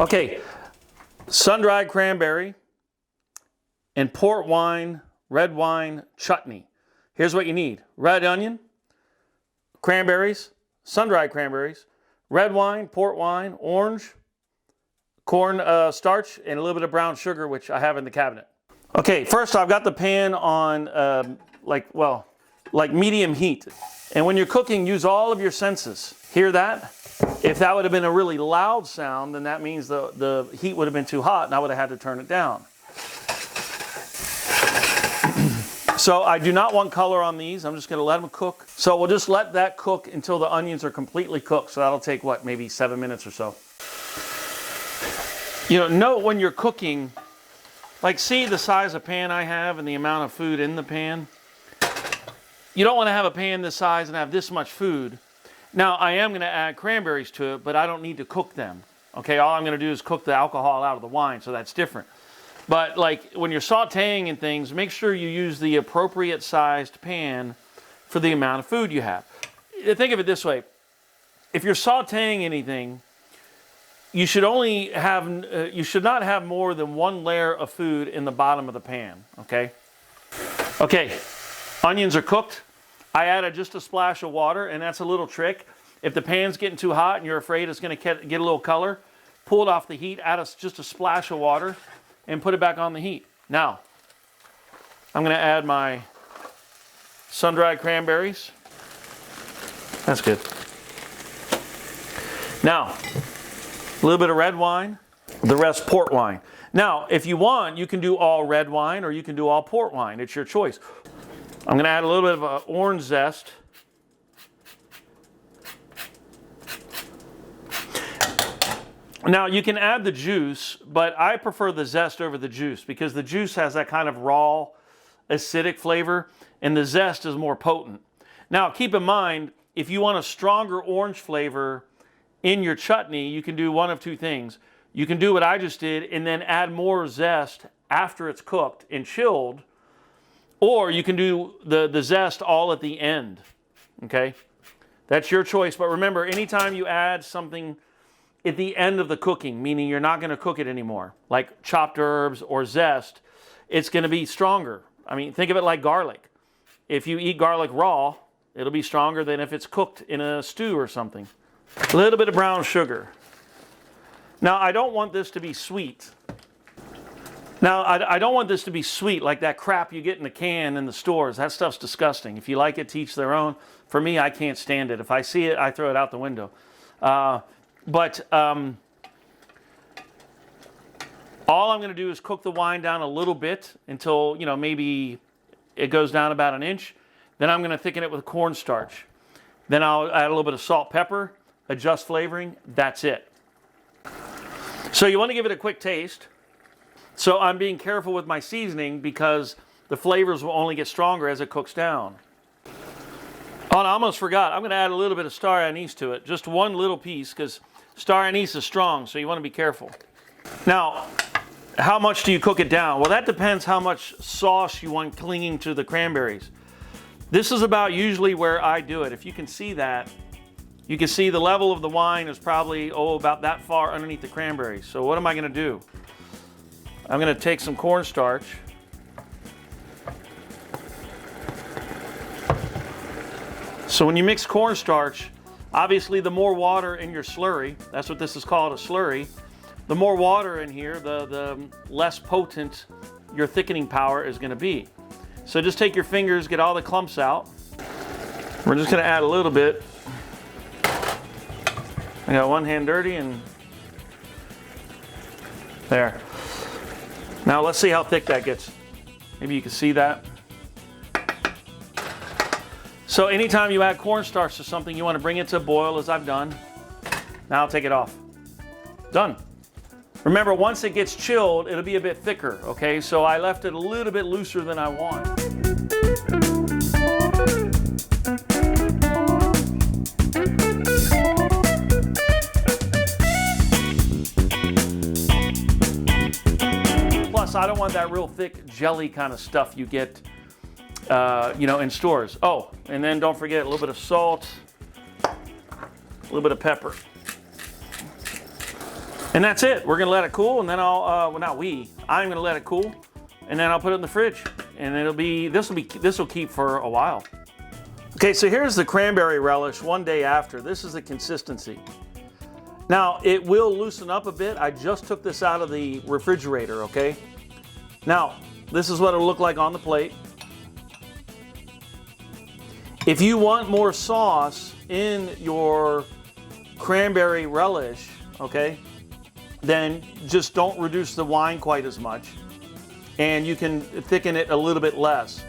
Okay, sun-dried cranberry and port wine, red wine, chutney. Here's what you need. Red onion, cranberries, sun-dried cranberries, red wine, port wine, orange, corn starch, and a little bit of brown sugar, which I have in the cabinet. Okay, first I've got the pan on like medium heat. And when you're cooking, use all of your senses. Hear that? If that would have been a really loud sound, then that means the heat would have been too hot and I would have had to turn it down. So I do not want color on these. I'm just going to let them cook. So we'll just let that cook until the onions are completely cooked. So that'll take, what, maybe 7 minutes or so. You know, note when you're cooking, like see the size of pan I have and the amount of food in the pan. You don't want to have a pan this size and have this much food. Now, I am going to add cranberries to it, but I don't need to cook them. Okay, all I'm going to do is cook the alcohol out of the wine, so that's different. But like when you're sauteing and things, make sure you use the appropriate sized pan for the amount of food you have. Think of it this way. If you're sauteing anything, you should not have more than one layer of food in the bottom of the pan, okay? Okay, onions are cooked. I added just a splash of water, and that's a little trick. If the pan's getting too hot and you're afraid it's going to get a little color, pull it off the heat, add just a splash of water, and put it back on the heat. Now, I'm going to add my sun-dried cranberries. That's good. Now, a little bit of red wine, the rest port wine. Now, if you want, you can do all red wine or you can do all port wine. It's your choice. I'm going to add a little bit of orange zest. Now, you can add the juice, but I prefer the zest over the juice because the juice has that kind of raw, acidic flavor, and the zest is more potent. Now, keep in mind, if you want a stronger orange flavor in your chutney, you can do one of two things. You can do what I just did and then add more zest after it's cooked and chilled, or you can do the zest all at the end, okay? That's your choice, but remember, anytime you add something at the end of the cooking, meaning you're not going to cook it anymore, like chopped herbs or zest, it's going to be stronger. I mean, think of it like garlic. If you eat garlic raw, it'll be stronger than if it's cooked in a stew or something. A little bit of brown sugar. Now, I don't want this to be sweet. Now, I don't want this to be sweet like that crap you get in the can in the stores. That stuff's disgusting. If you like it, teach their own. For me, I can't stand it. If I see it, I throw it out the window. All I'm going to do is cook the wine down a little bit until, you know, maybe it goes down about an inch. Then I'm going to thicken it with cornstarch. Then I'll add a little bit of salt, pepper, adjust flavoring. That's it. So you want to give it a quick taste. So I'm being careful with my seasoning because the flavors will only get stronger as it cooks down. Oh, and I almost forgot. I'm going to add a little bit of star anise to it. Just one little piece because star anise is strong, so you want to be careful. Now, how much do you cook it down? Well, that depends how much sauce you want clinging to the cranberries. This is about usually where I do it. If you can see that, you can see the level of the wine is probably, about that far underneath the cranberries. So what am I going to do? I'm going to take some cornstarch. So when you mix cornstarch, obviously the more water in your slurry, that's what this is called, a slurry, the more water in here, the less potent your thickening power is going to be. So just take your fingers, get all the clumps out. We're just going to add a little bit. I got one hand dirty and there. Now let's see how thick that gets. Maybe you can see that. So anytime you add cornstarch to something, you want to bring it to a boil, as I've done. Now I'll take it off. Done. Remember, once it gets chilled, it'll be a bit thicker, okay? So I left it a little bit looser than I want. Plus, I don't want that real thick jelly kind of stuff you get in stores. Oh, and then don't forget a little bit of salt, a little bit of pepper. And that's it. We're gonna let it cool, and then I'm gonna let it cool, and then I'll put it in the fridge, and this will keep for a while. Okay, so here's the cranberry relish one day after. This is the consistency. Now, it will loosen up a bit. I just took this out of the refrigerator, okay? Now, this is what it'll look like on the plate. If you want more sauce in your cranberry relish, okay, then just don't reduce the wine quite as much, and you can thicken it a little bit less.